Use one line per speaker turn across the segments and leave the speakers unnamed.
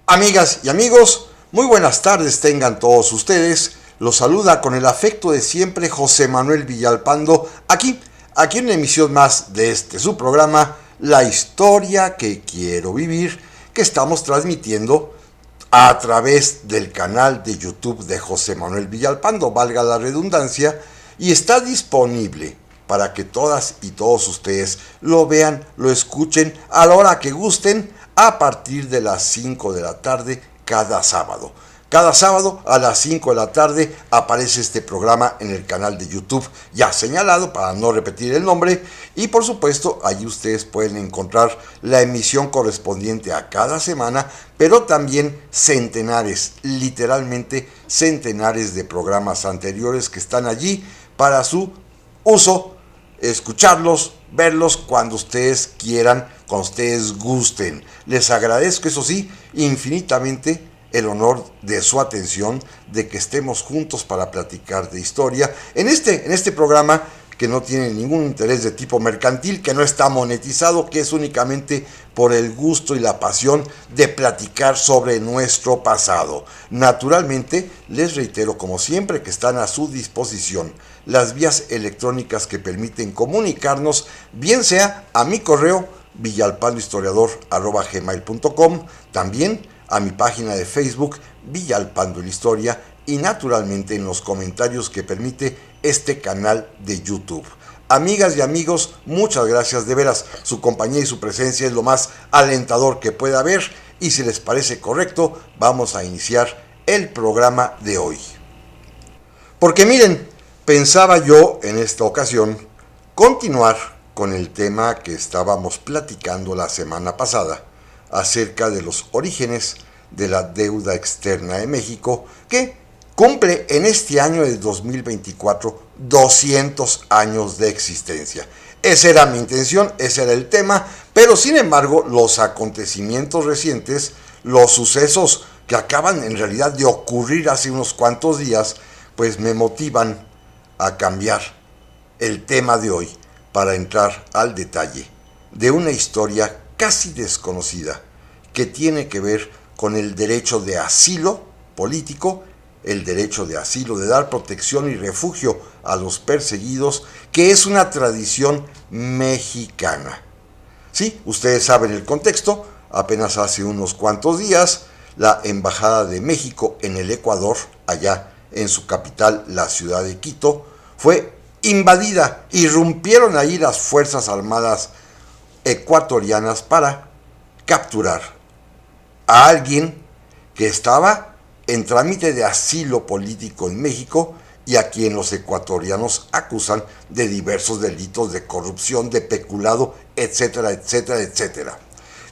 Amigas y amigos, muy buenas tardes tengan todos ustedes. Los saluda con el afecto de siempre José Manuel Villalpando, aquí en una emisión más de su programa, La Historia que Quiero Vivir, que estamos transmitiendo a través del canal de YouTube de José Manuel Villalpando, valga la redundancia, y está disponible para que todas y todos ustedes lo vean, lo escuchen a la hora que gusten, a partir de las 5 de la tarde cada sábado. Cada sábado a las 5 de la tarde aparece este programa en el canal de YouTube ya señalado para no repetir el nombre, y por supuesto allí ustedes pueden encontrar la emisión correspondiente a cada semana, pero también centenares, literalmente centenares de programas anteriores que están allí para su uso, escucharlos, verlos cuando ustedes quieran, cuando ustedes gusten. Les agradezco, eso sí, infinitamente el honor de su atención, de que estemos juntos para platicar de historia en este programa que no tiene ningún interés de tipo mercantil, que no está monetizado, que es únicamente por el gusto y la pasión de platicar sobre nuestro pasado. Naturalmente, les reitero como siempre que están a su disposición las vías electrónicas que permiten comunicarnos, bien sea a mi correo villalpandohistoriador@gmail.com, también a mi página de Facebook Villalpando la Historia, y naturalmente en los comentarios que permite este canal de YouTube. Amigas y amigos, muchas gracias, de veras, su compañía y su presencia es lo más alentador que pueda haber, y si les parece correcto, vamos a iniciar el programa de hoy. Porque miren, pensaba yo en esta ocasión continuar con el tema que estábamos platicando la semana pasada acerca de los orígenes de la deuda externa de México, que cumple en este año de 2024 200 años de existencia. Esa era mi intención, ese era el tema, pero sin embargo los acontecimientos recientes, los sucesos que acaban en realidad de ocurrir hace unos cuantos días, pues me motivan a cambiar el tema de hoy para entrar al detalle de una historia casi desconocida que tiene que ver con el derecho de asilo político, el derecho de asilo, de dar protección y refugio a los perseguidos, que es una tradición mexicana. Sí, ustedes saben el contexto. Apenas hace unos cuantos días, la Embajada de México en el Ecuador, allá en su capital, la ciudad de Quito, fue invadida. Irrumpieron ahí las Fuerzas Armadas ecuatorianas para capturar a alguien que estaba en trámite de asilo político en México y a quien los ecuatorianos acusan de diversos delitos de corrupción, de peculado, etcétera, etcétera, etcétera.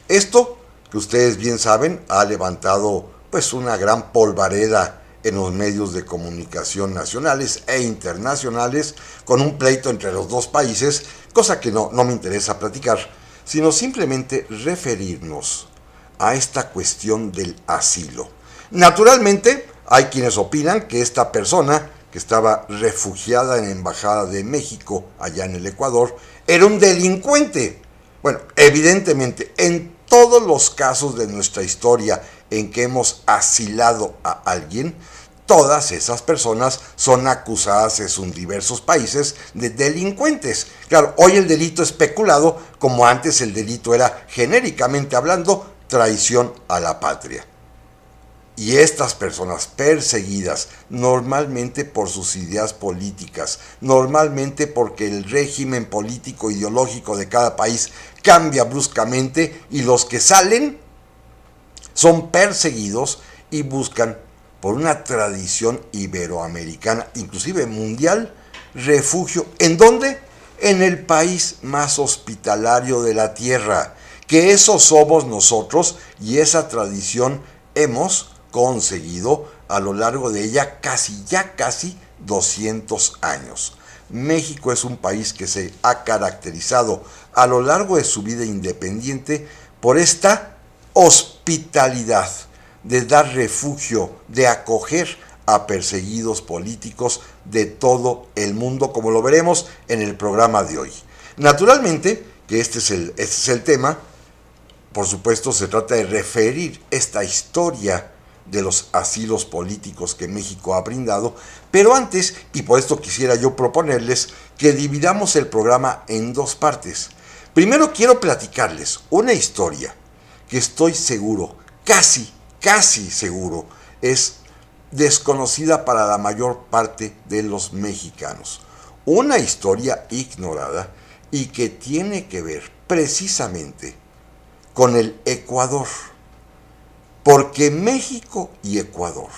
Esto, que ustedes bien saben, ha levantado pues una gran polvareda en los medios de comunicación nacionales e internacionales, con un pleito entre los dos países, cosa que no me interesa platicar, sino simplemente referirnos a esta cuestión del asilo. Naturalmente, hay quienes opinan que esta persona que estaba refugiada en la Embajada de México allá en el Ecuador era un delincuente. Bueno, evidentemente, en todos los casos de nuestra historia en que hemos asilado a alguien, todas esas personas son acusadas en sus diversos países de delincuentes. Claro, hoy el delito es peculado, como antes el delito era, genéricamente hablando, traición a la patria. Y estas personas perseguidas, normalmente por sus ideas políticas, normalmente porque el régimen político ideológico de cada país cambia bruscamente, y los que salen son perseguidos y buscan, por una tradición iberoamericana, inclusive mundial, refugio. ¿En dónde? En el país más hospitalario de la tierra, que eso somos nosotros, y esa tradición hemos conseguido a lo largo de ella casi 200 años. México es un país que se ha caracterizado a lo largo de su vida independiente por esta hospitalidad, de dar refugio, de acoger a perseguidos políticos de todo el mundo, como lo veremos en el programa de hoy. Naturalmente que este es el tema, por supuesto, se trata de referir esta historia de los asilos políticos que México ha brindado, pero antes, y por esto quisiera yo proponerles que dividamos el programa en dos partes. Primero quiero platicarles una historia que estoy seguro, casi seguro, es desconocida para la mayor parte de los mexicanos. Una historia ignorada y que tiene que ver precisamente con el Ecuador. Porque México y Ecuador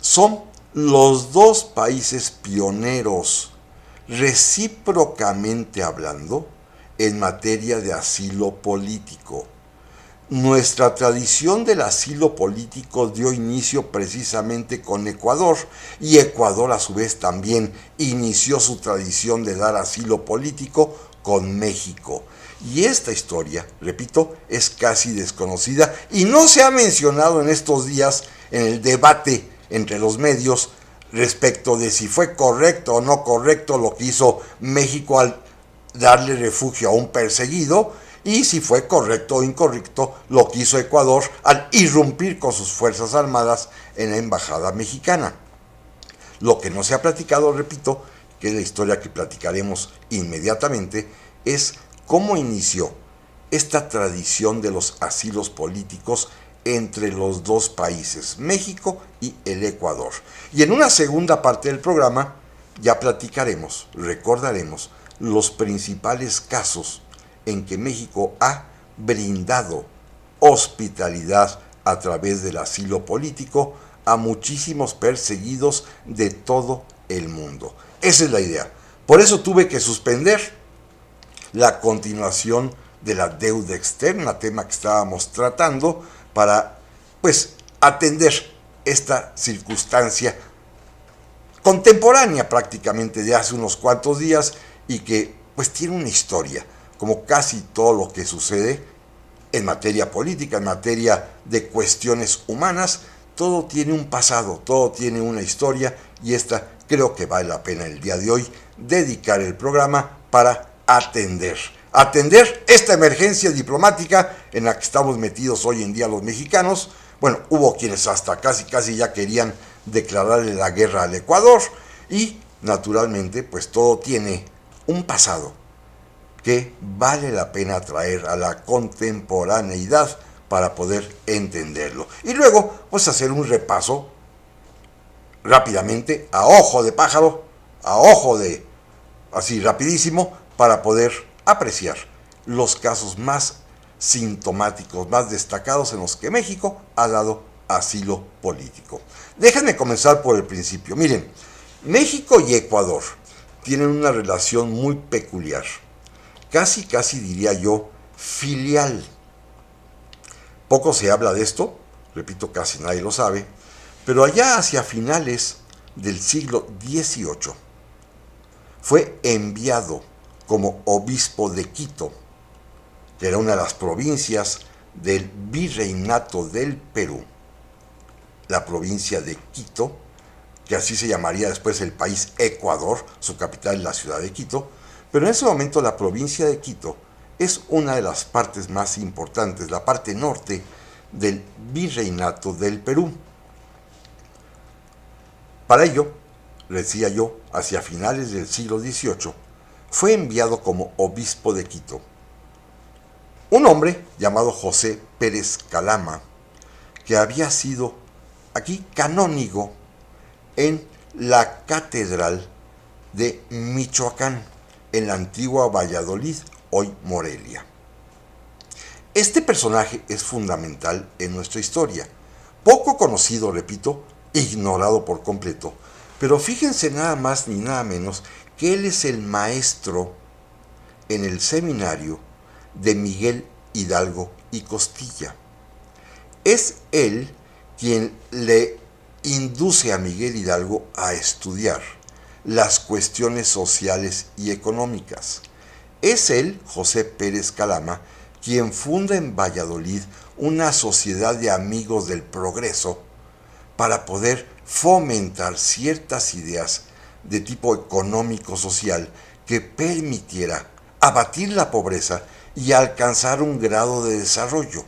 son los dos países pioneros, recíprocamente hablando, en materia de asilo político. Nuestra tradición del asilo político dio inicio precisamente con Ecuador, y Ecuador a su vez también inició su tradición de dar asilo político con México. Y esta historia, repito, es casi desconocida y no se ha mencionado en estos días en el debate entre los medios respecto de si fue correcto o no correcto lo que hizo México al darle refugio a un perseguido, y si fue correcto o incorrecto lo que hizo Ecuador al irrumpir con sus fuerzas armadas en la embajada mexicana. Lo que no se ha platicado, repito, que es la historia que platicaremos inmediatamente, es cómo inició esta tradición de los asilos políticos entre los dos países, México y el Ecuador. Y en una segunda parte del programa ya platicaremos, recordaremos los principales casos en que México ha brindado hospitalidad a través del asilo político a muchísimos perseguidos de todo el mundo. Esa es la idea. Por eso tuve que suspender la continuación de la deuda externa, tema que estábamos tratando, para atender esta circunstancia contemporánea prácticamente de hace unos cuantos días y que tiene una historia, como casi todo lo que sucede en materia política, en materia de cuestiones humanas. Todo tiene un pasado, todo tiene una historia, y esta creo que vale la pena el día de hoy dedicar el programa para atender esta emergencia diplomática en la que estamos metidos hoy en día los mexicanos. Bueno, hubo quienes hasta casi ya querían declararle la guerra al Ecuador, y naturalmente todo tiene un pasado que vale la pena traer a la contemporaneidad para poder entenderlo. Y luego hacer un repaso rápidamente, a ojo de pájaro, así rapidísimo, para poder apreciar los casos más sintomáticos, más destacados en los que México ha dado asilo político. Déjenme comenzar por el principio. Miren, México y Ecuador tienen una relación muy peculiar, casi diría yo filial. Poco se habla de esto, repito, casi nadie lo sabe, pero allá hacia finales del siglo XVIII fue enviado como obispo de Quito, que era una de las provincias del Virreinato del Perú, la provincia de Quito, que así se llamaría después el país Ecuador, su capital es la ciudad de Quito, pero en ese momento la provincia de Quito es una de las partes más importantes, la parte norte del Virreinato del Perú. Para ello, decía yo, hacia finales del siglo XVIII, fue enviado como obispo de Quito un hombre llamado José Pérez Calama, que había sido aquí canónigo en la catedral de Michoacán, en la antigua Valladolid, hoy Morelia. Este personaje es fundamental en nuestra historia, poco conocido, repito, ignorado por completo, pero fíjense nada más ni nada menos que él es el maestro en el seminario de Miguel Hidalgo y Costilla. Es él quien le induce a Miguel Hidalgo a estudiar las cuestiones sociales y económicas. Es él, José Pérez Calama, quien funda en Valladolid una sociedad de amigos del progreso para poder fomentar ciertas ideas de tipo económico-social que permitiera abatir la pobreza y alcanzar un grado de desarrollo.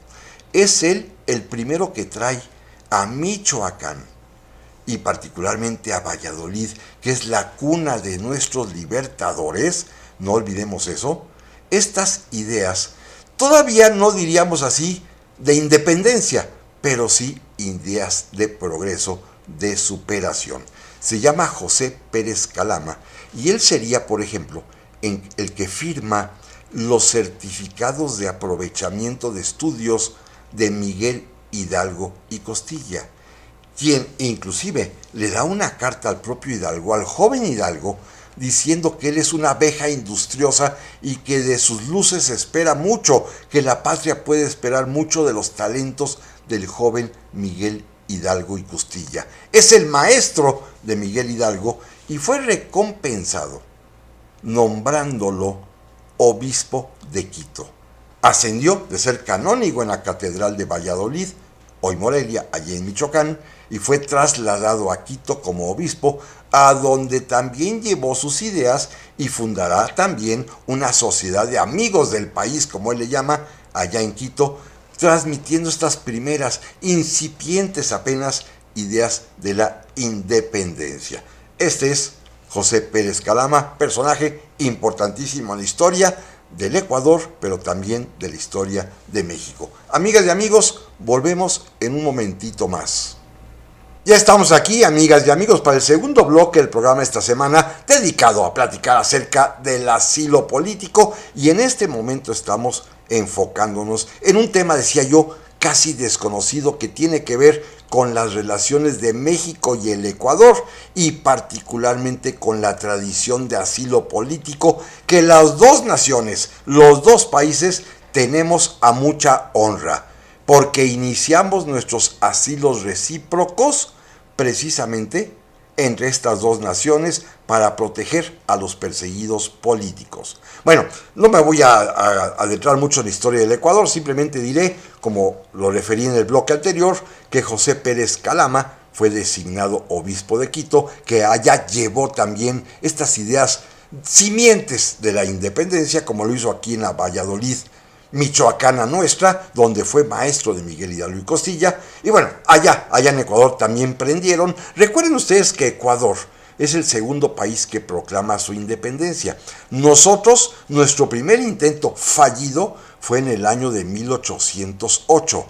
Es él el primero que trae a Michoacán y particularmente a Valladolid, que es la cuna de nuestros libertadores, no olvidemos eso, estas ideas, todavía no diríamos así de independencia, pero sí ideas de progreso, de superación. Se llama José Pérez Calama y él sería, por ejemplo, el que firma los certificados de aprovechamiento de estudios de Miguel Hidalgo y Costilla, quien inclusive le da una carta al propio Hidalgo, al joven Hidalgo, diciendo que él es una abeja industriosa y que de sus luces se espera mucho, que la patria puede esperar mucho de los talentos del joven Miguel Hidalgo y Costilla. Es el maestro de Miguel Hidalgo y fue recompensado nombrándolo obispo de Quito. Ascendió de ser canónigo en la Catedral de Valladolid, hoy Morelia, allí en Michoacán, y fue trasladado a Quito como obispo, a donde también llevó sus ideas y fundará también una sociedad de amigos del país, como él le llama, allá en Quito, transmitiendo estas primeras, incipientes apenas, ideas de la independencia. Este es José Pérez Calama, personaje importantísimo en la historia del Ecuador, pero también de la historia de México. Amigas y amigos, volvemos en un momentito más. Ya estamos aquí, amigas y amigos, para el segundo bloque del programa esta semana, dedicado a platicar acerca del asilo político, y en este momento estamos enfocándonos en un tema, decía yo, casi desconocido, que tiene que ver con las relaciones de México y el Ecuador, y particularmente con la tradición de asilo político que las dos naciones, los dos países, tenemos a mucha honra, porque iniciamos nuestros asilos recíprocos precisamente entre estas dos naciones para proteger a los perseguidos políticos. Bueno, no me voy a adentrar mucho en la historia del Ecuador, simplemente diré, como lo referí en el bloque anterior, que José Pérez Calama fue designado obispo de Quito, que allá llevó también estas ideas simientes de la independencia, como lo hizo aquí en la Valladolid michoacana nuestra, donde fue maestro de Miguel Hidalgo y Costilla. Y bueno, allá en Ecuador también prendieron. Recuerden ustedes que Ecuador es el segundo país que proclama su independencia. Nosotros, nuestro primer intento fallido fue en el año de 1808.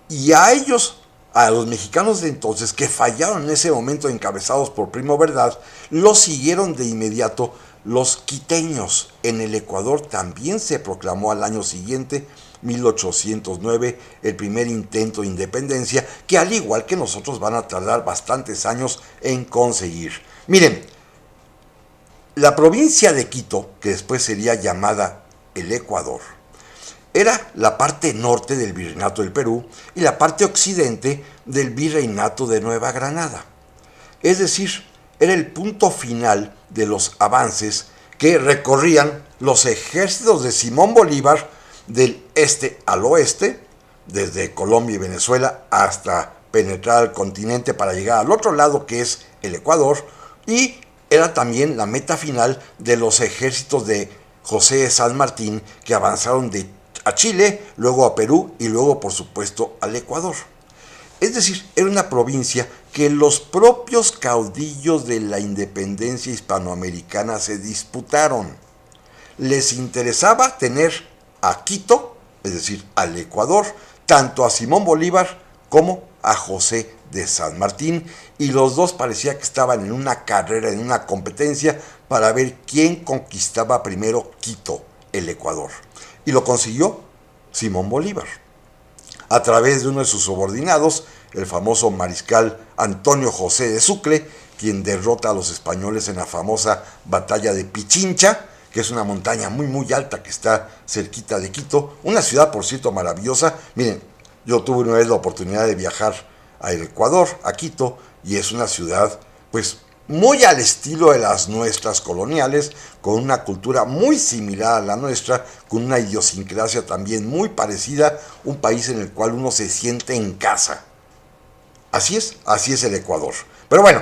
Y a ellos, a los mexicanos de entonces, que fallaron en ese momento encabezados por Primo Verdad, los siguieron de inmediato los quiteños. En el Ecuador también se proclamó al año siguiente, 1809, el primer intento de independencia, que al igual que nosotros van a tardar bastantes años en conseguir. Miren, la provincia de Quito, que después sería llamada el Ecuador, era la parte norte del Virreinato del Perú y la parte occidente del Virreinato de Nueva Granada. Es decir, era el punto final de los avances que recorrían los ejércitos de Simón Bolívar del este al oeste, desde Colombia y Venezuela hasta penetrar al continente para llegar al otro lado, que es el Ecuador, y era también la meta final de los ejércitos de José de San Martín, que avanzaron a Chile, luego a Perú y luego, por supuesto, al Ecuador. Es decir, era una provincia que los propios caudillos de la independencia hispanoamericana se disputaron. Les interesaba tener a Quito, es decir, al Ecuador, tanto a Simón Bolívar como a José de San Martín, y los dos parecía que estaban en una carrera, en una competencia para ver quién conquistaba primero Quito, el Ecuador. Y lo consiguió Simón Bolívar, a través de uno de sus subordinados, el famoso mariscal Antonio José de Sucre, quien derrota a los españoles en la famosa batalla de Pichincha, que es una montaña muy muy alta que está cerquita de Quito, una ciudad por cierto maravillosa. Miren, yo tuve una vez la oportunidad de viajar al Ecuador, a Quito, y es una ciudad pues muy al estilo de las nuestras coloniales, con una cultura muy similar a la nuestra, con una idiosincrasia también muy parecida, un país en el cual uno se siente en casa. Así es el Ecuador. Pero bueno,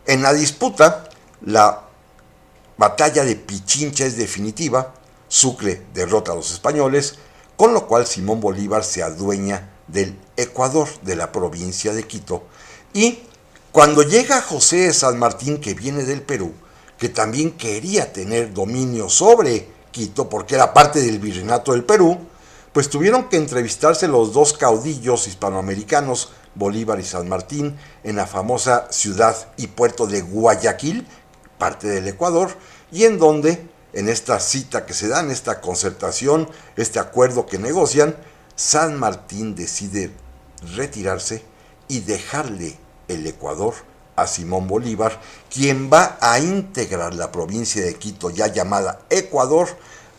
en la disputa, la batalla de Pichincha es definitiva, Sucre derrota a los españoles, con lo cual Simón Bolívar se adueña del Ecuador, de la provincia de Quito. Y cuando llega José de San Martín, que viene del Perú, que también quería tener dominio sobre Quito, porque era parte del virreinato del Perú, pues tuvieron que entrevistarse los dos caudillos hispanoamericanos, Bolívar y San Martín, en la famosa ciudad y puerto de Guayaquil, parte del Ecuador, y en donde, en esta cita que se da, en esta concertación, este acuerdo que negocian, San Martín decide retirarse y dejarle el Ecuador a Simón Bolívar, quien va a integrar la provincia de Quito, ya llamada Ecuador,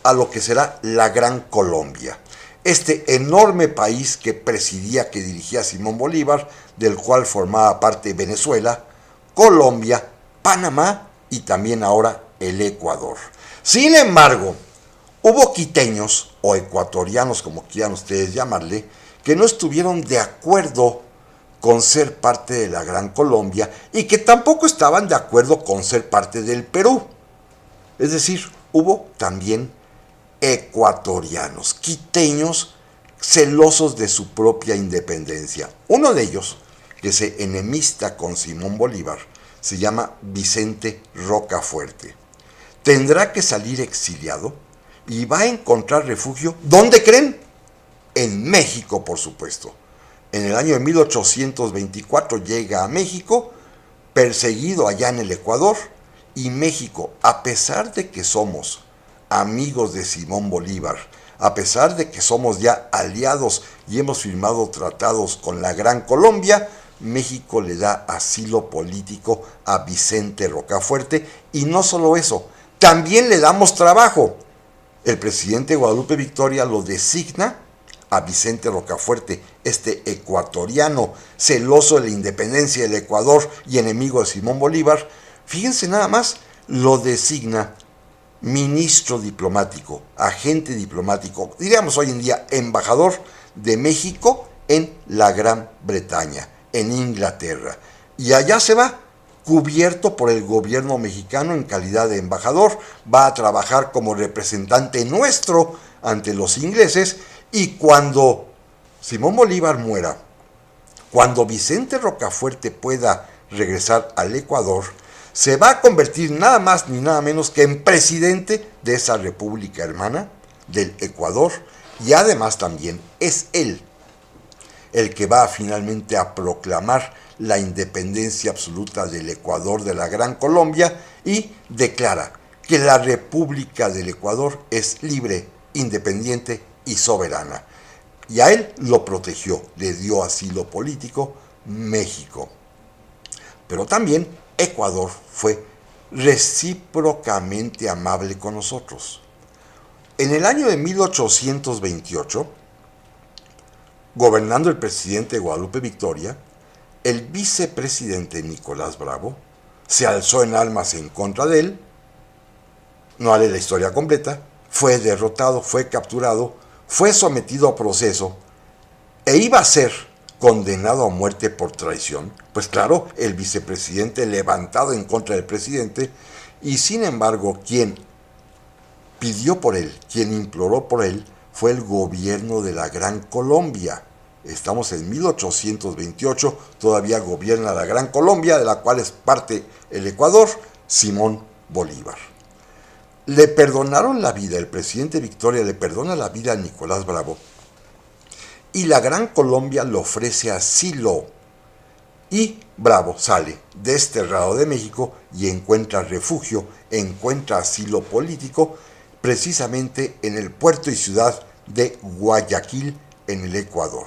a lo que será la Gran Colombia. Este enorme país que presidía, que dirigía Simón Bolívar, del cual formaba parte Venezuela, Colombia, Panamá y también ahora el Ecuador. Sin embargo, hubo quiteños o ecuatorianos, como quieran ustedes llamarle, que no estuvieron de acuerdo con ser parte de la Gran Colombia y que tampoco estaban de acuerdo con ser parte del Perú. Es decir, hubo también ecuatorianos, quiteños, celosos de su propia independencia. Uno de ellos, que se enemista con Simón Bolívar, se llama Vicente Rocafuerte. Tendrá que salir exiliado y va a encontrar refugio, ¿dónde creen? En México, por supuesto. En el año de 1824 llega a México, perseguido allá en el Ecuador, y México, a pesar de que somos amigos de Simón Bolívar, a pesar de que somos ya aliados y hemos firmado tratados con la Gran Colombia, México le da asilo político a Vicente Rocafuerte, y no solo eso, también le damos trabajo. El presidente Guadalupe Victoria lo designa a Vicente Rocafuerte, este ecuatoriano celoso de la independencia del Ecuador y enemigo de Simón Bolívar. Fíjense nada más, lo designa ministro diplomático, agente diplomático, diríamos hoy en día embajador de México en la Gran Bretaña, en Inglaterra. Y allá se va, cubierto por el gobierno mexicano en calidad de embajador, va a trabajar como representante nuestro ante los ingleses, y cuando Simón Bolívar muera, cuando Vicente Rocafuerte pueda regresar al Ecuador, se va a convertir nada más ni nada menos que en presidente de esa república hermana del Ecuador, y además también es él el que va finalmente a proclamar la independencia absoluta del Ecuador de la Gran Colombia y declara que la República del Ecuador es libre, independiente y soberana. Y a él lo protegió, le dio asilo político México. Pero también Ecuador fue recíprocamente amable con nosotros. En el año de 1828, gobernando el presidente Guadalupe Victoria, el vicepresidente Nicolás Bravo se alzó en armas en contra de él. No haré la historia completa. Fue derrotado, fue capturado, fue sometido a proceso e iba a ser condenado a muerte por traición. Pues claro, el vicepresidente levantado en contra del presidente, y sin embargo quien pidió por él, quien imploró por él, fue el gobierno de la Gran Colombia. Estamos en 1828, todavía gobierna la Gran Colombia, de la cual es parte el Ecuador, Simón Bolívar. Le perdonaron la vida, el presidente Victoria le perdona la vida a Nicolás Bravo, y la Gran Colombia le ofrece asilo. Y Bravo sale desterrado de México y encuentra refugio, encuentra asilo político, precisamente en el puerto y ciudad de Guayaquil, en el Ecuador.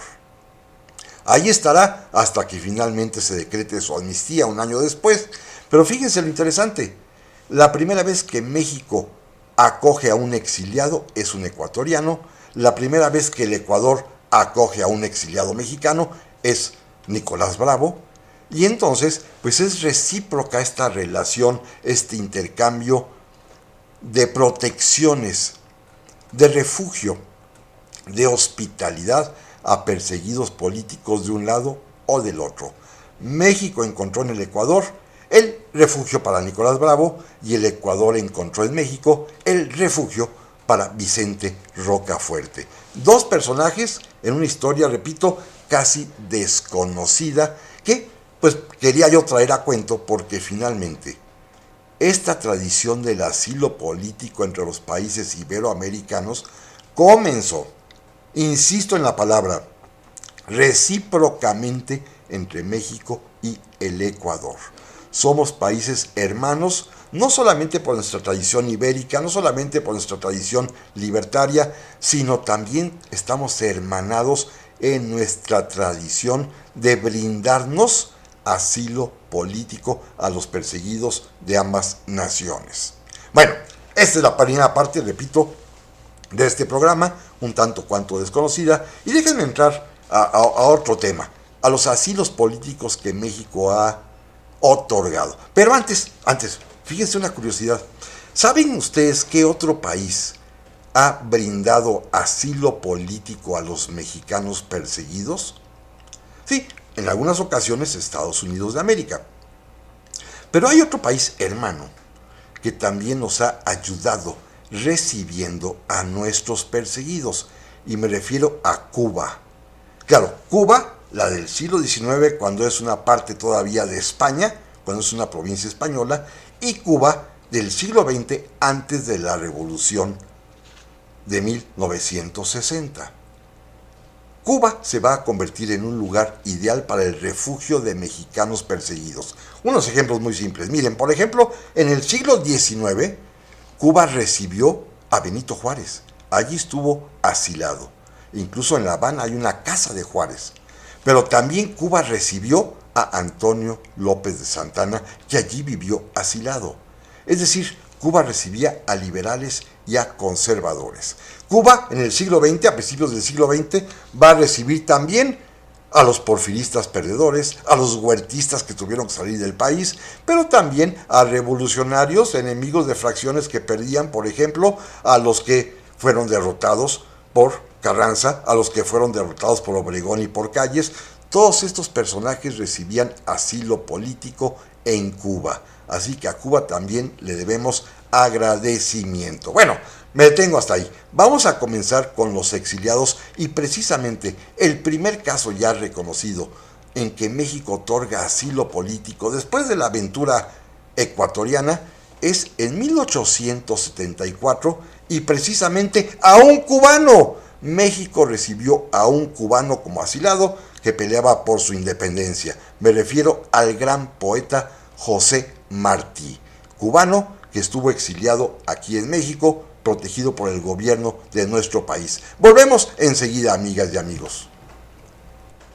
Ahí estará hasta que finalmente se decrete su amnistía un año después. Pero fíjense lo interesante, la primera vez que México acoge a un exiliado es un ecuatoriano, la primera vez que el Ecuador acoge a un exiliado mexicano es Nicolás Bravo, y entonces pues es recíproca esta relación, este intercambio de protecciones, de refugio, de hospitalidad a perseguidos políticos de un lado o del otro. México encontró en el Ecuador el refugio para Nicolás Bravo, y el Ecuador encontró en México el refugio para Vicente Rocafuerte. Dos personajes en una historia, repito, casi desconocida, que pues quería yo traer a cuento porque finalmente esta tradición del asilo político entre los países iberoamericanos comenzó, insisto en la palabra, recíprocamente entre México y el Ecuador. Somos países hermanos, no solamente por nuestra tradición ibérica, no solamente por nuestra tradición libertaria, sino también estamos hermanados en nuestra tradición de brindarnos asilo político a los perseguidos de ambas naciones. Bueno, esta es la primera parte, repito, de este programa, un tanto cuanto desconocida, y déjenme entrar a otro tema, a los asilos políticos que México ha otorgado. Pero antes, fíjense una curiosidad. ¿Saben ustedes qué otro país ha brindado asilo político a los mexicanos perseguidos? Sí, en algunas ocasiones Estados Unidos de América. Pero hay otro país hermano que también nos ha ayudado recibiendo a nuestros perseguidos, y me refiero a Cuba. Claro, Cuba, la del siglo XIX, cuando es una parte todavía de España, cuando es una provincia española, y Cuba del siglo XX, antes de la Revolución de 1960. Cuba se va a convertir en un lugar ideal para el refugio de mexicanos perseguidos. Unos ejemplos muy simples. Miren, por ejemplo, en el siglo XIX, Cuba recibió a Benito Juárez. Allí estuvo asilado. Incluso en La Habana hay una casa de Juárez. Pero también Cuba recibió a Antonio López de Santana, que allí vivió asilado. Es decir, Cuba recibía a liberales y a conservadores. Cuba, en el siglo XX, a principios del siglo XX, va a recibir también a los porfiristas perdedores, a los huertistas que tuvieron que salir del país, pero también a revolucionarios, enemigos de fracciones que perdían, por ejemplo, a los que fueron derrotados por Carranza, a los que fueron derrotados por Obregón y por Calles. Todos estos personajes recibían asilo político en Cuba. Así que a Cuba también le debemos agradecimiento. Bueno, me detengo hasta ahí. Vamos a comenzar con los exiliados, y precisamente el primer caso ya reconocido en que México otorga asilo político después de la aventura ecuatoriana es en 1874, y precisamente a un cubano. México recibió a un cubano como asilado que peleaba por su independencia. Me refiero al gran poeta José Martí, cubano que estuvo exiliado aquí en México, protegido por el gobierno de nuestro país. Volvemos enseguida, amigas y amigos.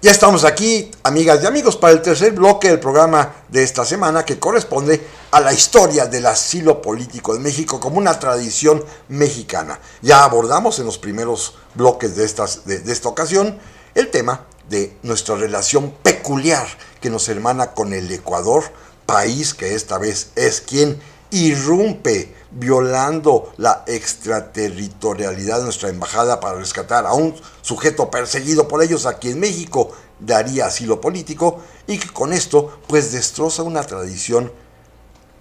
Ya estamos aquí, amigas y amigos, para el tercer bloque del programa de esta semana, que corresponde a la historia del asilo político de México como una tradición mexicana. Ya abordamos en los primeros bloques de esta ocasión el tema de nuestra relación peculiar que nos hermana con el Ecuador, país que esta vez es quien irrumpe violando la extraterritorialidad de nuestra embajada para rescatar a un sujeto perseguido por ellos, a quien México daría asilo político, y que con esto pues destroza una tradición,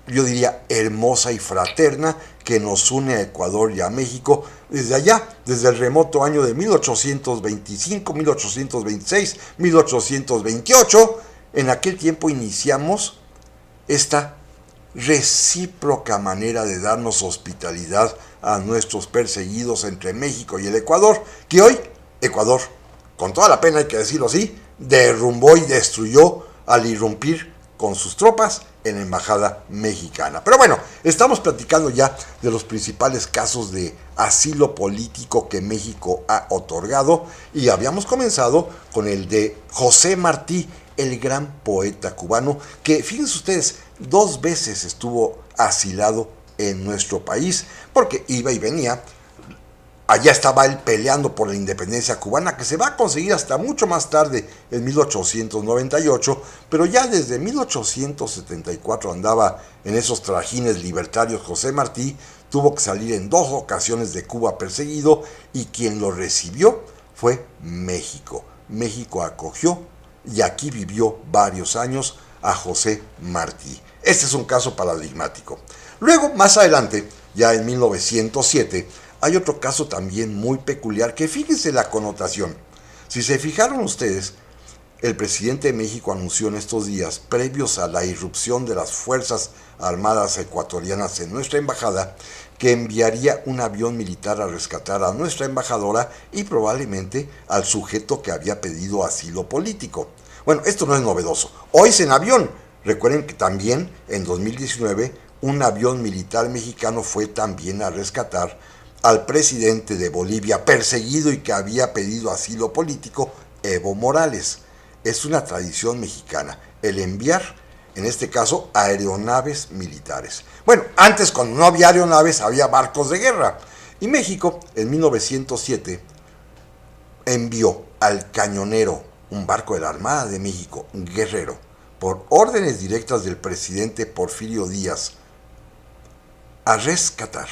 yo diría, hermosa y fraterna que nos une a Ecuador y a México desde allá, desde el remoto año de 1825, 1826, 1828. En aquel tiempo iniciamos esta recíproca manera de darnos hospitalidad a nuestros perseguidos entre México y el Ecuador, que hoy Ecuador, con toda la pena hay que decirlo así, derrumbó y destruyó al irrumpir con sus tropas en la embajada mexicana. Pero bueno, estamos platicando ya de los principales casos de asilo político que México ha otorgado, y habíamos comenzado con el de José Martí, el gran poeta cubano, que fíjense ustedes, 2 veces estuvo asilado en nuestro país, porque iba y venía. Allá estaba él peleando por la independencia cubana, que se va a conseguir hasta mucho más tarde, en 1898, pero ya desde 1874 andaba en esos trajines libertarios José Martí. Tuvo que salir en 2 ocasiones de Cuba perseguido, y quien lo recibió fue México. México acogió y aquí vivió varios años a José Martí. Este es un caso paradigmático. Luego, más adelante, ya en 1907, hay otro caso también muy peculiar, que fíjense la connotación. Si se fijaron ustedes, el presidente de México anunció en estos días, previos a la irrupción de las Fuerzas Armadas ecuatorianas en nuestra embajada, que enviaría un avión militar a rescatar a nuestra embajadora y probablemente al sujeto que había pedido asilo político. Bueno, esto no es novedoso. Hoy es en avión. Recuerden que también en 2019 un avión militar mexicano fue también a rescatar al presidente de Bolivia perseguido y que había pedido asilo político, Evo Morales. Es una tradición mexicana el enviar, en este caso, aeronaves militares. Bueno, antes cuando no había aeronaves había barcos de guerra. Y México en 1907 envió al Cañonero, un barco de la Armada de México, Guerrero, por órdenes directas del presidente Porfirio Díaz, a rescatar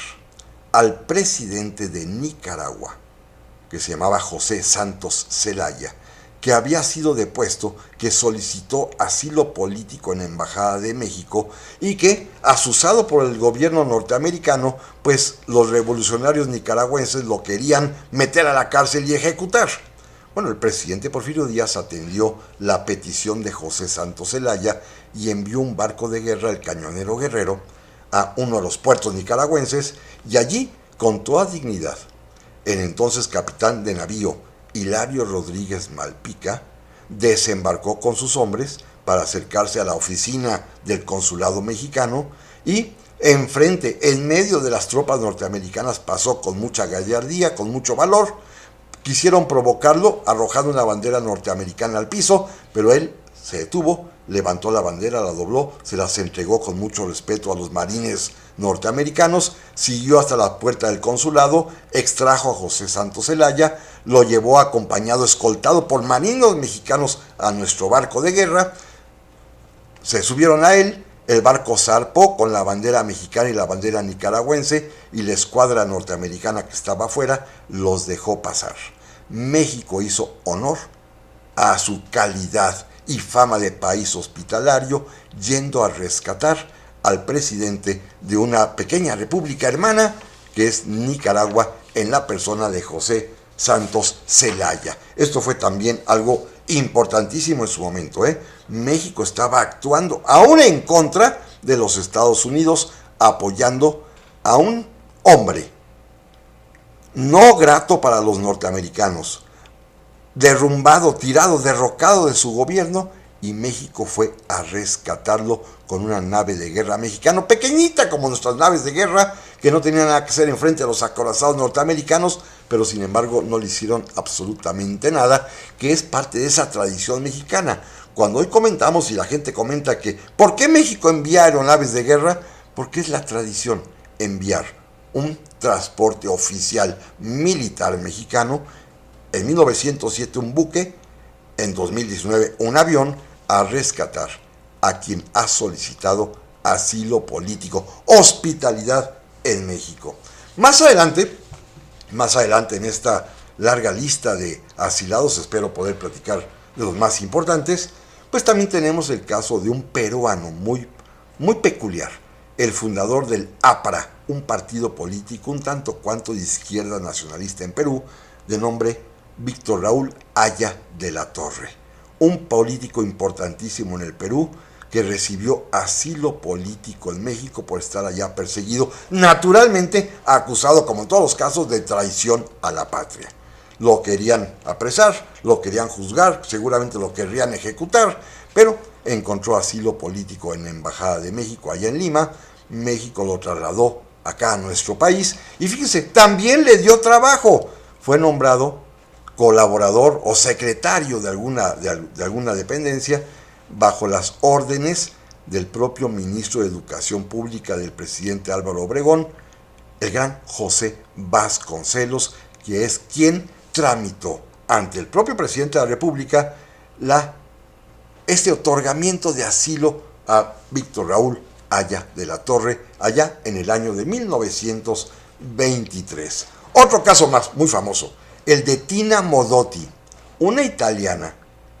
al presidente de Nicaragua, que se llamaba José Santos Zelaya, que había sido depuesto, que solicitó asilo político en la Embajada de México y que, asusado por el gobierno norteamericano, pues los revolucionarios nicaragüenses lo querían meter a la cárcel y ejecutar. Bueno, el presidente Porfirio Díaz atendió la petición de José Santos Zelaya y envió un barco de guerra, el Cañonero Guerrero, a uno de los puertos nicaragüenses y allí, con toda dignidad, el entonces capitán de navío Hilario Rodríguez Malpica desembarcó con sus hombres para acercarse a la oficina del consulado mexicano y enfrente, en medio de las tropas norteamericanas, pasó con mucha gallardía, con mucho valor. Quisieron provocarlo arrojando una bandera norteamericana al piso, pero él se detuvo, levantó la bandera, la dobló, se las entregó con mucho respeto a los marines norteamericanos, siguió hasta la puerta del consulado, extrajo a José Santos Zelaya, lo llevó acompañado, escoltado por marinos mexicanos a nuestro barco de guerra, se subieron a él, el barco zarpó con la bandera mexicana y la bandera nicaragüense y la escuadra norteamericana que estaba afuera los dejó pasar. México hizo honor a su calidad y fama de país hospitalario, yendo a rescatar al presidente de una pequeña república hermana que es Nicaragua, en la persona de José Santos Zelaya. Esto fue también algo importantísimo en su momento. México estaba actuando aún en contra de los Estados Unidos, apoyando a un hombre no grato para los norteamericanos, derrumbado, tirado, derrocado de su gobierno, y México fue a rescatarlo con una nave de guerra mexicana, pequeñita como nuestras naves de guerra, que no tenían nada que hacer enfrente a los acorazados norteamericanos, pero sin embargo no le hicieron absolutamente nada, que es parte de esa tradición mexicana. Cuando hoy comentamos y la gente comenta que ¿por qué México envía aeronaves de guerra? Porque es la tradición enviar un transporte oficial militar mexicano, en 1907 un buque, en 2019 un avión, a rescatar a quien ha solicitado asilo político, hospitalidad en México. Más adelante en esta larga lista de asilados, espero poder platicar de los más importantes, pues también tenemos el caso de un peruano muy peculiar, el fundador del APRA, un partido político un tanto cuanto de izquierda nacionalista en Perú, de nombre Víctor Raúl Haya de la Torre, un político importantísimo en el Perú que recibió asilo político en México por estar allá perseguido, naturalmente acusado, como en todos los casos, de traición a la patria. Lo querían apresar, lo querían juzgar, seguramente lo querrían ejecutar, pero encontró asilo político en la Embajada de México allá en Lima. México lo trasladó acá a nuestro país y fíjense, también le dio trabajo. Fue nombrado colaborador o secretario de alguna dependencia bajo las órdenes del propio ministro de Educación Pública del presidente Álvaro Obregón, el gran José Vasconcelos, que es quien tramitó ante el propio presidente de la República este otorgamiento de asilo a Víctor Raúl Haya de la Torre, allá en el año de 1923. Otro caso más, muy famoso, el de Tina Modotti, una italiana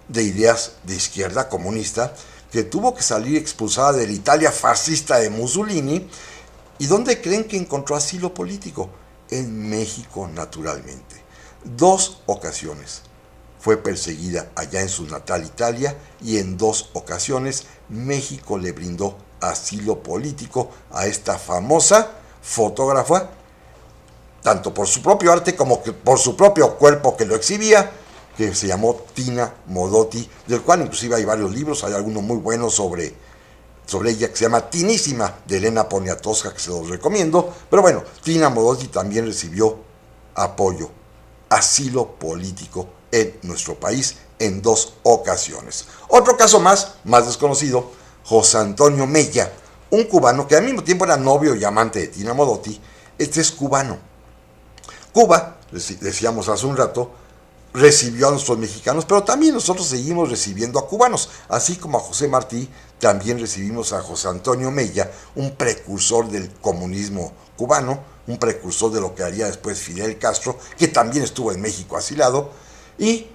de ideas de izquierda comunista que tuvo que salir expulsada de la Italia fascista de Mussolini. ¿Y dónde creen que encontró asilo político? en México naturalmente. 2 ocasiones fue perseguida allá en su natal Italia y en 2 ocasiones México le brindó asilo político a esta famosa fotógrafa, tanto por su propio arte como por su propio cuerpo que lo exhibía, que se llamó Tina Modotti, del cual inclusive hay varios libros, hay algunos muy buenos sobre ella, que se llama Tinísima, de Elena Poniatowska, que se los recomiendo. Pero bueno, Tina Modotti también recibió apoyo, asilo político en nuestro país en 2 ocasiones. Otro caso más desconocido, José Antonio Mella, un cubano que al mismo tiempo era novio y amante de Tina Modotti. Este es cubano. Cuba, decíamos hace un rato, recibió a nuestros mexicanos, pero también nosotros seguimos recibiendo a cubanos, así como a José Martí, también recibimos a José Antonio Mella, un precursor del comunismo cubano, un precursor de lo que haría después Fidel Castro, que también estuvo en México asilado, y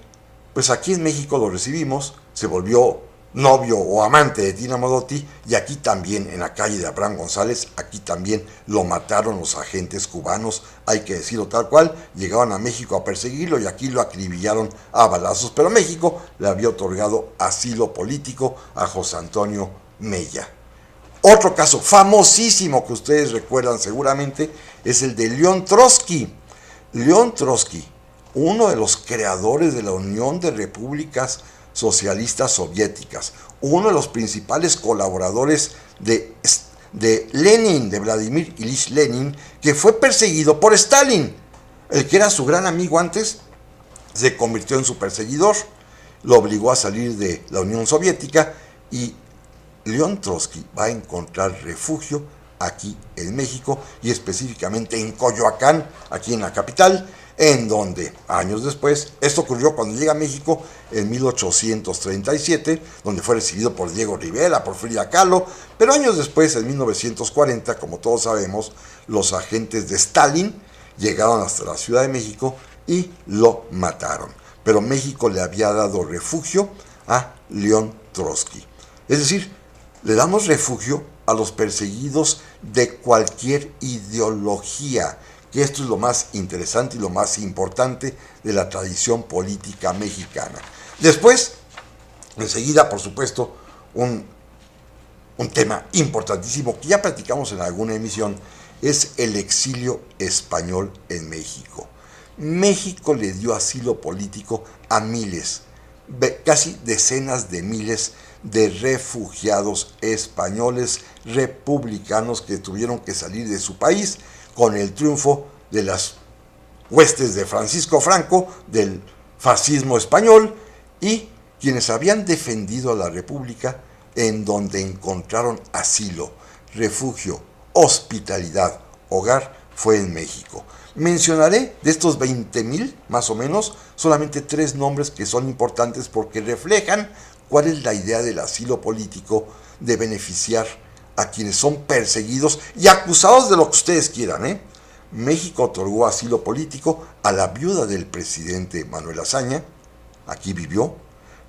pues aquí en México lo recibimos, se volvió novio o amante de Tina Modotti, y aquí también, en la calle de Abraham González, aquí también lo mataron los agentes cubanos, hay que decirlo tal cual, llegaron a México a perseguirlo y aquí lo acribillaron a balazos, pero México le había otorgado asilo político a José Antonio Mella. Otro caso famosísimo que ustedes recuerdan seguramente es el de León Trotsky. León Trotsky, uno de los creadores de la Unión de Repúblicas Socialistas Soviéticas, uno de los principales colaboradores de Lenin, de Vladimir Ilich Lenin, que fue perseguido por Stalin. El que era su gran amigo antes se convirtió en su perseguidor, lo obligó a salir de la Unión Soviética y León Trotsky va a encontrar refugio aquí en México y específicamente en Coyoacán, aquí en la capital, en donde años después, esto ocurrió cuando llega a México en 1837, donde fue recibido por Diego Rivera, por Frida Kahlo, pero años después, en 1940, como todos sabemos, los agentes de Stalin llegaron hasta la Ciudad de México y lo mataron. Pero México le había dado refugio a León Trotsky. Es decir, le damos refugio a los perseguidos de cualquier ideología, que esto es lo más interesante y lo más importante de la tradición política mexicana. Después, enseguida, por supuesto, un tema importantísimo que ya platicamos en alguna emisión, es el exilio español en México. México le dio asilo político a miles, casi decenas de miles de refugiados españoles republicanos que tuvieron que salir de su país con el triunfo de las huestes de Francisco Franco, del fascismo español, y quienes habían defendido a la República, en donde encontraron asilo, refugio, hospitalidad, hogar, fue en México. Mencionaré de estos 20,000, más o menos, solamente 3 nombres que son importantes porque reflejan cuál es la idea del asilo político, de beneficiar a quienes son perseguidos y acusados de lo que ustedes quieran. México otorgó asilo político a la viuda del presidente Manuel Azaña, aquí vivió.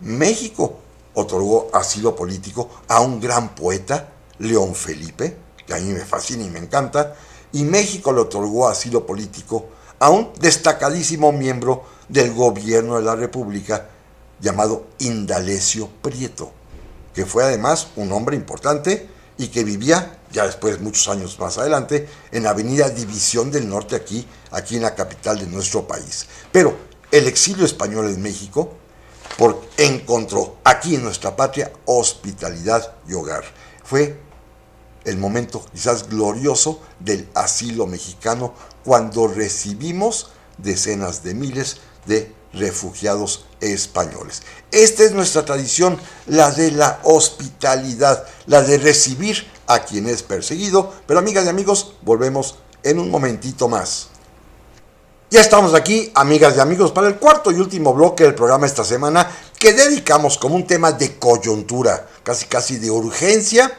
México otorgó asilo político a un gran poeta, León Felipe, que a mí me fascina y me encanta, y México le otorgó asilo político a un destacadísimo miembro del gobierno de la República llamado Indalecio Prieto, que fue además un hombre importante y que vivía, ya después, muchos años más adelante, en la avenida División del Norte, aquí en la capital de nuestro país. Pero el exilio español en México encontró aquí en nuestra patria hospitalidad y hogar. Fue el momento quizás glorioso del asilo mexicano, cuando recibimos decenas de miles de refugiados españoles. Esta es nuestra tradición, la de la hospitalidad, la de recibir a quien es perseguido. Pero amigas y amigos, volvemos en un momentito más. Ya estamos aquí, amigas y amigos, para el cuarto y último bloque del programa esta semana, que dedicamos como un tema de coyuntura, casi de urgencia,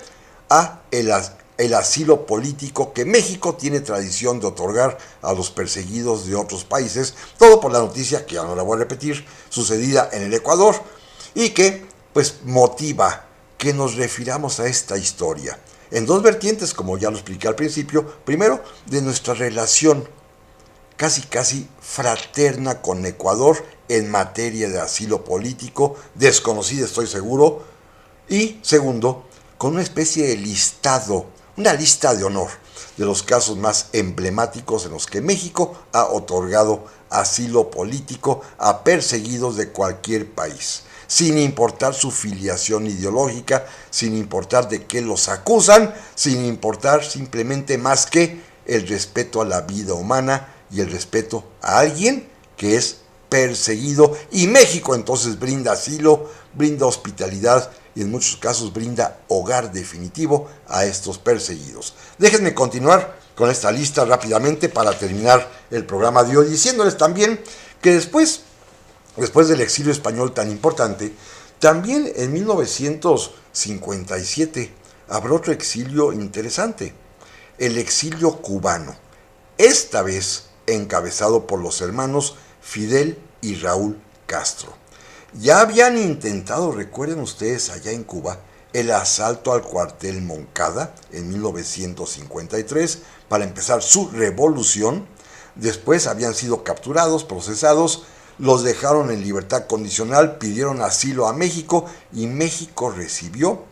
a el asilo político que México tiene tradición de otorgar a los perseguidos de otros países, todo por la noticia, que ya no la voy a repetir, sucedida en el Ecuador, y que pues motiva que nos refiramos a esta historia en 2 vertientes, como ya lo expliqué al principio. Primero, de nuestra relación casi fraterna con Ecuador en materia de asilo político, desconocida estoy seguro, y segundo, con una especie de listado, una lista de honor de los casos más emblemáticos en los que México ha otorgado asilo político a perseguidos de cualquier país, sin importar su filiación ideológica, sin importar de qué los acusan, sin importar simplemente más que el respeto a la vida humana y el respeto a alguien que es perseguido. Y México entonces brinda asilo, brinda hospitalidad y en muchos casos brinda hogar definitivo a estos perseguidos. Déjenme continuar con esta lista rápidamente para terminar el programa de hoy, diciéndoles también que después del exilio español tan importante, también en 1957 habrá otro exilio interesante, el exilio cubano, esta vez encabezado por los hermanos Fidel y Raúl Castro. Ya habían intentado, recuerden ustedes, allá en Cuba, el asalto al cuartel Moncada en 1953 para empezar su revolución. Después habían sido capturados, procesados, los dejaron en libertad condicional, pidieron asilo a México y México recibió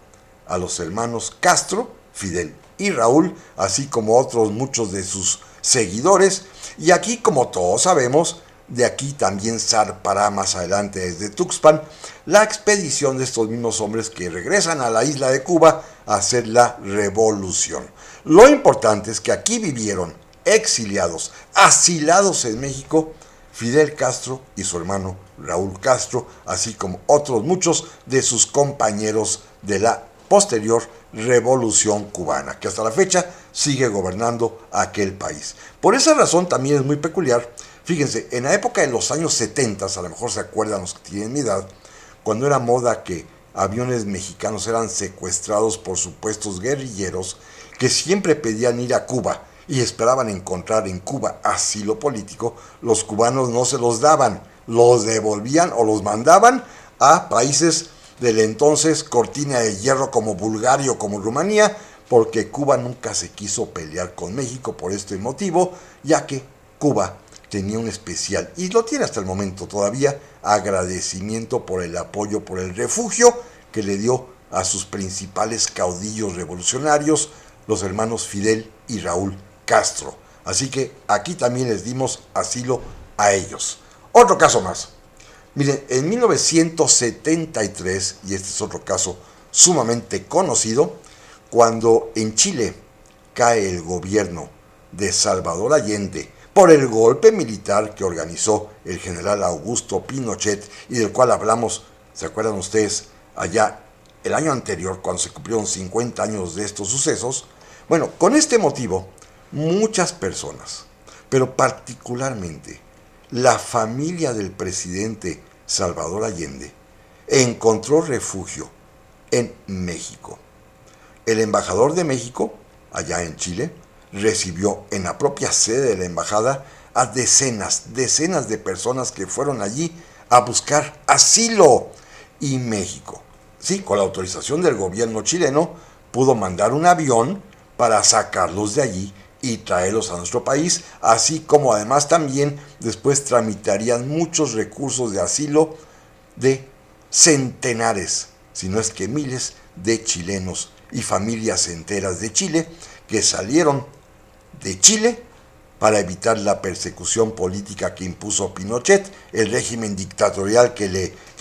a los hermanos Castro, Fidel y Raúl, así como otros muchos de sus seguidores. Y aquí, como todos sabemos, de aquí también zarpará más adelante desde Tuxpan la expedición de estos mismos hombres que regresan a la isla de Cuba a hacer la revolución. Lo importante es que aquí vivieron exiliados, asilados en México, Fidel Castro y su hermano Raúl Castro, así como otros muchos de sus compañeros de la posterior revolución cubana, que hasta la fecha sigue gobernando aquel país. Por esa razón también es muy peculiar. Fíjense, en la época de los años 70, a lo mejor se acuerdan los que tienen mi edad, cuando era moda que aviones mexicanos eran secuestrados por supuestos guerrilleros que siempre pedían ir a Cuba y esperaban encontrar en Cuba asilo político, los cubanos no se los daban, los devolvían o los mandaban a países del entonces cortina de hierro como Bulgaria o como Rumanía, porque Cuba nunca se quiso pelear con México por este motivo, ya que Cuba tenía un especial, y lo tiene hasta el momento todavía, agradecimiento por el apoyo, por el refugio que le dio a sus principales caudillos revolucionarios, los hermanos Fidel y Raúl Castro. Así que aquí también les dimos asilo a ellos. Otro caso más. Miren, en 1973, y este es otro caso sumamente conocido, cuando en Chile cae el gobierno de Salvador Allende por el golpe militar que organizó el general Augusto Pinochet y del cual hablamos, ¿se acuerdan ustedes? Allá el año anterior, cuando se cumplieron 50 años de estos sucesos. Bueno, con este motivo, muchas personas, pero particularmente la familia del presidente Salvador Allende, encontró refugio en México. El embajador de México, allá en Chile, recibió en la propia sede de la embajada a decenas de personas que fueron allí a buscar asilo. Y México, sí, con la autorización del gobierno chileno, pudo mandar un avión para sacarlos de allí y traerlos a nuestro país, así como además también después tramitarían muchos recursos de asilo de centenares, si no es que miles, de chilenos y familias enteras de Chile que salieron de Chile para evitar la persecución política que impuso Pinochet, el régimen dictatorial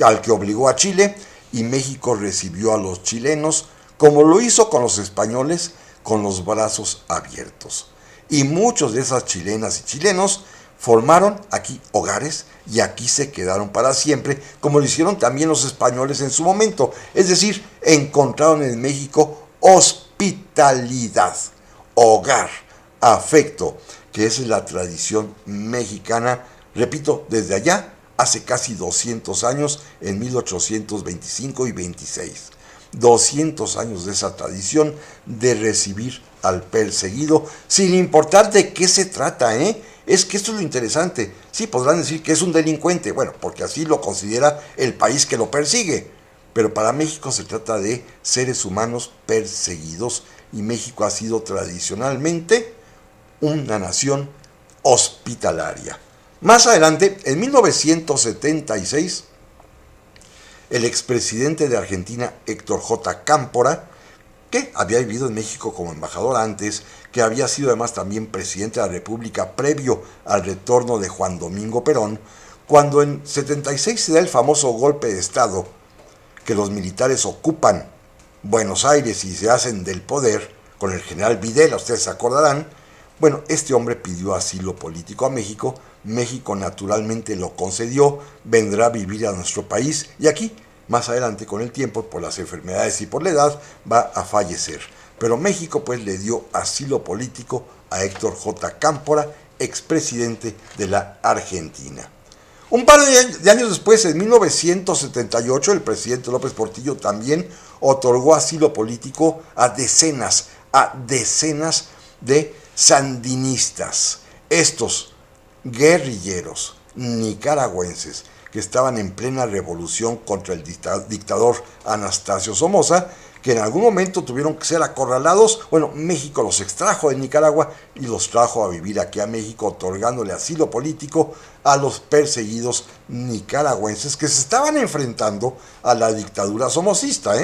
al que obligó a Chile, y México recibió a los chilenos, como lo hizo con los españoles, con los brazos abiertos. Y muchos de esas chilenas y chilenos formaron aquí hogares y aquí se quedaron para siempre, como lo hicieron también los españoles en su momento. Es decir, encontraron en México hospitalidad, hogar, afecto, que esa es la tradición mexicana, repito, desde allá, hace casi 200 años, en 1825 y 26. 200 años de esa tradición de recibir al perseguido, sin importar de qué se trata, Es que esto es lo interesante. Sí, podrán decir que es un delincuente, bueno, porque así lo considera el país que lo persigue, pero para México se trata de seres humanos perseguidos, y México ha sido tradicionalmente una nación hospitalaria. Más adelante, en 1976, el expresidente de Argentina, Héctor J. Cámpora, que había vivido en México como embajador antes, que había sido además también presidente de la República previo al retorno de Juan Domingo Perón, cuando en 76 se da el famoso golpe de Estado, que los militares ocupan Buenos Aires y se hacen del poder, con el general Videla, ustedes se acordarán. Bueno, este hombre pidió asilo político a México, México naturalmente lo concedió, vendrá a vivir a nuestro país y aquí, más adelante con el tiempo, por las enfermedades y por la edad, va a fallecer. Pero México pues le dio asilo político a Héctor J. Cámpora, expresidente de la Argentina. Un par de años después, en 1978, el presidente López Portillo también otorgó asilo político a decenas de sandinistas. Estos guerrilleros nicaragüenses que estaban en plena revolución contra el dictador Anastasio Somoza, que en algún momento tuvieron que ser acorralados. Bueno, México los extrajo de Nicaragua y los trajo a vivir aquí a México, otorgándole asilo político a los perseguidos nicaragüenses que se estaban enfrentando a la dictadura somocista,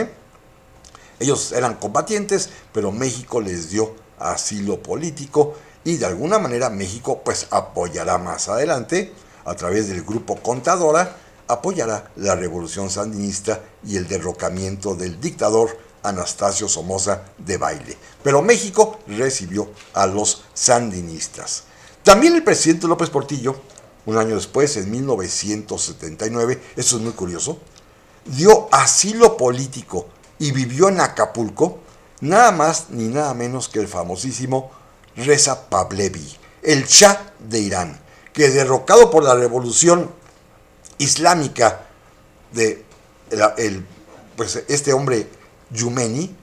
Ellos eran combatientes, pero México les dio asilo político y de alguna manera México pues apoyará más adelante, a través del grupo Contadora, apoyará la revolución sandinista y el derrocamiento del dictador Anastasio Somoza Debayle. Pero México recibió a los sandinistas. También el presidente López Portillo, un año después, en 1979, eso es muy curioso, dio asilo político y vivió en Acapulco, nada más ni nada menos que el famosísimo Reza Pahlavi, el Shah de Irán, que derrocado por la revolución islámica de pues este hombre Yumeni,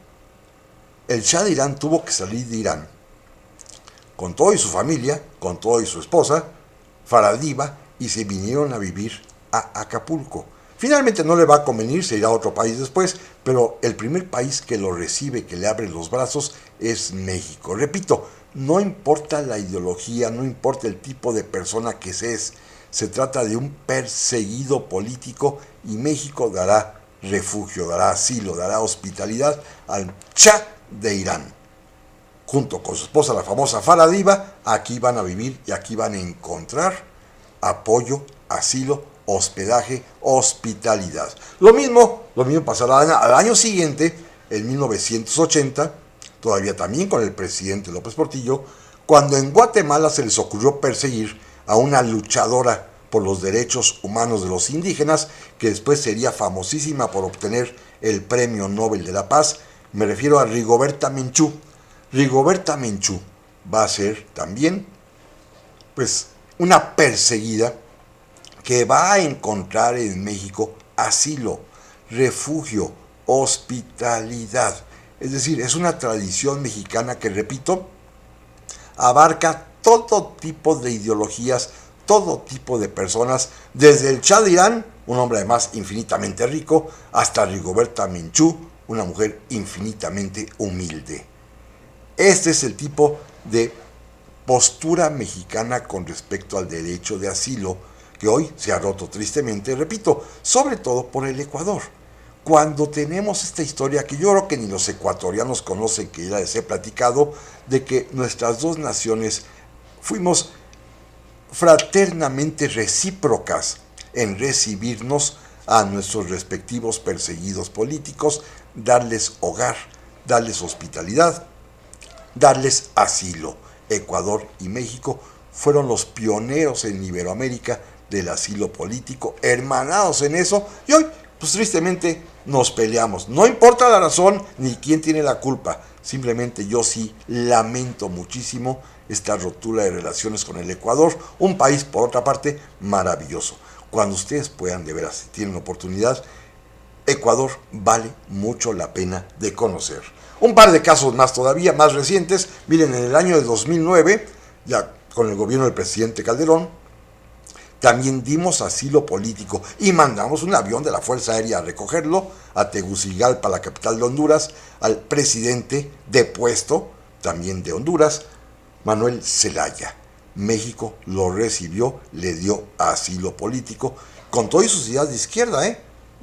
el Shah de Irán tuvo que salir de Irán con todo y su familia, con todo y su esposa, Faradiva, y se vinieron a vivir a Acapulco. Finalmente no le va a convenir, se irá a otro país después, pero el primer país que lo recibe, que le abre los brazos, es México. Repito, no importa la ideología, no importa el tipo de persona que se trata de un perseguido político y México dará refugio, dará asilo, dará hospitalidad al Shah de Irán. Junto con su esposa, la famosa Faradiva, aquí van a vivir y aquí van a encontrar apoyo, asilo, hospedaje, hospitalidad. Lo mismo pasará al año siguiente, en 1980, todavía también con el presidente López Portillo, cuando en Guatemala se les ocurrió perseguir a una luchadora por los derechos humanos de los indígenas, que después sería famosísima por obtener el Premio Nobel de la Paz. Me refiero a Rigoberta Menchú. Rigoberta Menchú va a ser también pues una perseguida que va a encontrar en México asilo, refugio, hospitalidad. Es decir, es una tradición mexicana que, repito, abarca todo tipo de ideologías, todo tipo de personas, desde el Shah de Irán, un hombre además infinitamente rico, hasta Rigoberta Menchú, una mujer infinitamente humilde. Este es el tipo de postura mexicana con respecto al derecho de asilo, que hoy se ha roto tristemente, repito, sobre todo por el Ecuador. Cuando tenemos esta historia que yo creo que ni los ecuatorianos conocen, que ya les he platicado, de que nuestras dos naciones fuimos fraternamente recíprocas en recibirnos a nuestros respectivos perseguidos políticos, darles hogar, darles hospitalidad, darles asilo. Ecuador y México fueron los pioneros en Iberoamérica del asilo político, hermanados en eso, y hoy, pues tristemente, nos peleamos. No importa la razón ni quién tiene la culpa, simplemente yo sí lamento muchísimo esta rotura de relaciones con el Ecuador, un país, por otra parte, maravilloso. Cuando ustedes puedan, de veras, si tienen oportunidad, Ecuador vale mucho la pena de conocer. Un par de casos más todavía, más recientes. Miren, en el año de 2009, ya con el gobierno del presidente Calderón, también dimos asilo político y mandamos un avión de la Fuerza Aérea a recogerlo a Tegucigalpa, la capital de Honduras, al presidente depuesto, también de Honduras, Manuel Zelaya. México lo recibió, le dio asilo político, con todas sus ideas de izquierda,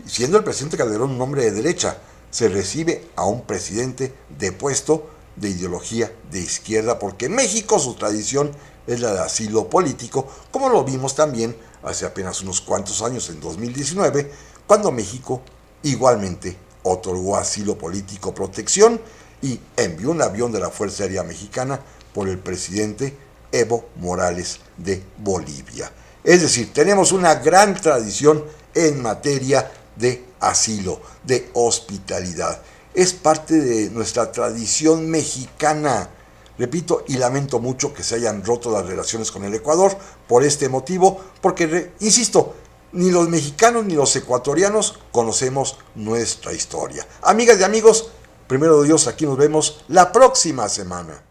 siendo el presidente Calderón un hombre de derecha. Se recibe a un presidente depuesto de ideología de izquierda, porque en México su tradición es la de asilo político, como lo vimos también hace apenas unos cuantos años, en 2019, cuando México igualmente otorgó asilo político, protección, y envió un avión de la Fuerza Aérea Mexicana por el presidente Evo Morales de Bolivia. Es decir, tenemos una gran tradición en materia de asilo, de hospitalidad. Es parte de nuestra tradición mexicana. Repito, y lamento mucho que se hayan roto las relaciones con el Ecuador por este motivo, porque, insisto, ni los mexicanos ni los ecuatorianos conocemos nuestra historia. Amigas y amigos, primero Dios, aquí nos vemos la próxima semana.